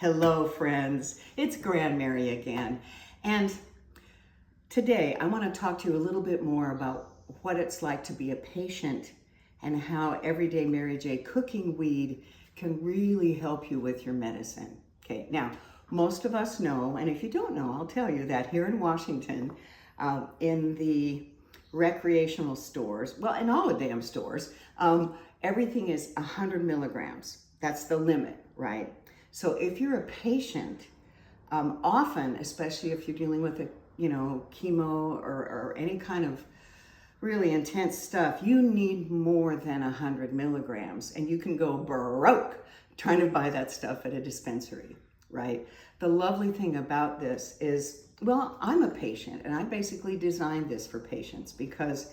Hello, friends. It's Grand Mary again. And today I want to talk to you a little bit more about what it's like to be a patient and how Everyday Mary J cooking weed can really help you with your medicine. Okay, now, most of us know, and if you don't know, I'll tell you that here in Washington, in the recreational stores, well, in all the damn stores, everything is 100 milligrams. That's the limit, right? So if you're a patient, often, especially if you're dealing with chemo or any kind of really intense stuff, you need more than 100 milligrams, and you can go broke trying to buy that stuff at a dispensary, right? The lovely thing about this is, well, I'm a patient, and I basically designed this for patients because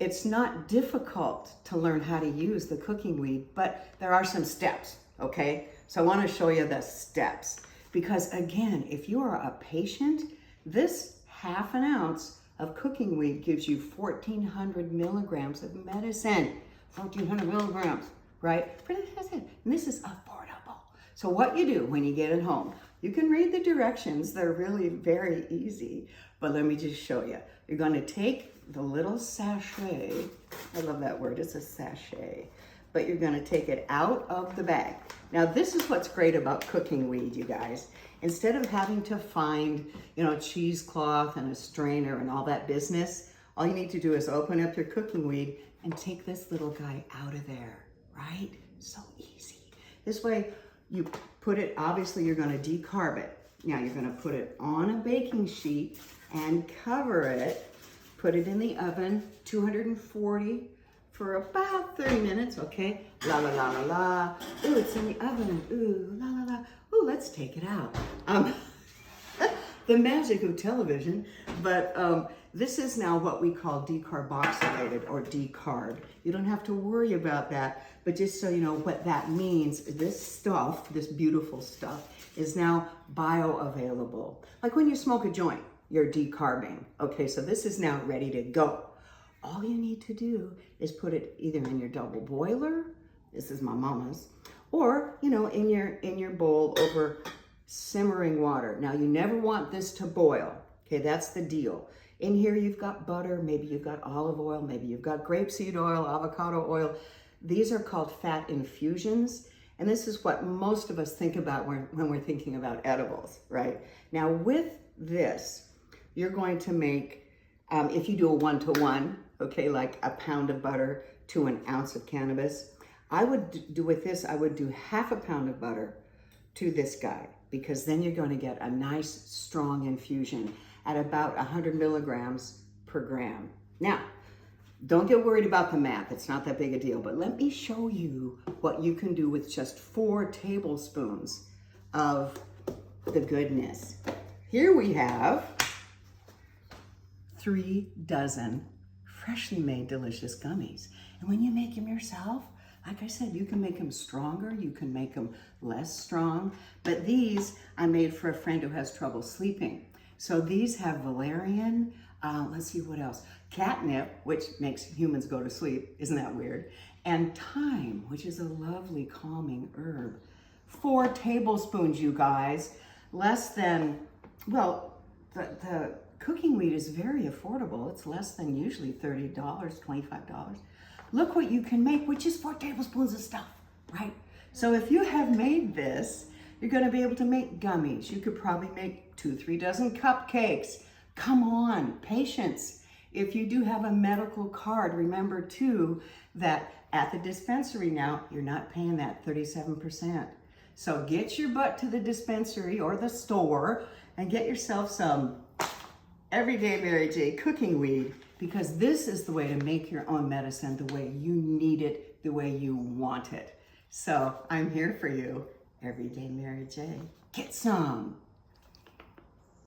it's not difficult to learn how to use the cooking weed, but there are some steps, okay? So I want to show you the steps because, again, if you are a patient, this half an ounce of cooking weed gives you 1,400 milligrams of medicine. 1,400 milligrams, right? And this is affordable. So what you do when you get it home, you can read the directions. They're really very easy, but let me just show you. You're going to take the little sachet. I love that word. It's a sachet. But you're going to take it out of the bag. Now, this is what's great about cooking weed, you guys. Instead of having to find, cheesecloth and a strainer and all that business, all you need to do is open up your cooking weed and take this little guy out of there, right? So easy. This way, you put it, obviously you're going to decarb it. Now, you're going to put it on a baking sheet and cover it. Put it in the oven, 240 for about 30 minutes, okay? La, la, la, la, la. Ooh, it's in the oven. Ooh, la, la, la. Ooh, let's take it out. The magic of television, but this is now what we call decarboxylated or decarb. You don't have to worry about that, but just so you know what that means, this stuff, this beautiful stuff, is now bioavailable. Like when you smoke a joint, you're decarbing. Okay, so this is now ready to go. All you need to do is put it either in your double boiler, this is my mama's, or in your bowl over simmering water. Now you never want this to boil. Okay, that's the deal. In here you've got butter, maybe you've got olive oil, maybe you've got grapeseed oil, avocado oil. These are called fat infusions, and this is what most of us think about when we're thinking about edibles, right? Now with this, you're going to make, if you do a 1-to-1, okay, like a pound of butter to an ounce of cannabis, I would do with this, I would do half a pound of butter to this guy, because then you're going to get a nice strong infusion at about 100 milligrams per gram. Now, don't get worried about the math. It's not that big a deal, but let me show you what you can do with just 4 tablespoons of the goodness. Here we have 3 dozen freshly made delicious gummies. And when you make them yourself, like I said, you can make them stronger, you can make them less strong, but these I made for a friend who has trouble sleeping. So these have valerian, let's see what else, catnip, which makes humans go to sleep, isn't that weird? And thyme, which is a lovely calming herb. 4 tablespoons, you guys, less than, well, the cooking weed is very affordable. It's less than usually $30, $25. Look what you can make, which is 4 tablespoons of stuff, right? So if you have made this, you're gonna be able to make gummies. You could probably make 2-3 dozen cupcakes. Come on, patience. If you do have a medical card, remember too that at the dispensary now, you're not paying that 37%. So get your butt to the dispensary or the store and get yourself some Everyday Mary J cooking weed, because this is the way to make your own medicine the way you need it, the way you want it. So I'm here for you, Everyday Mary J. Get some.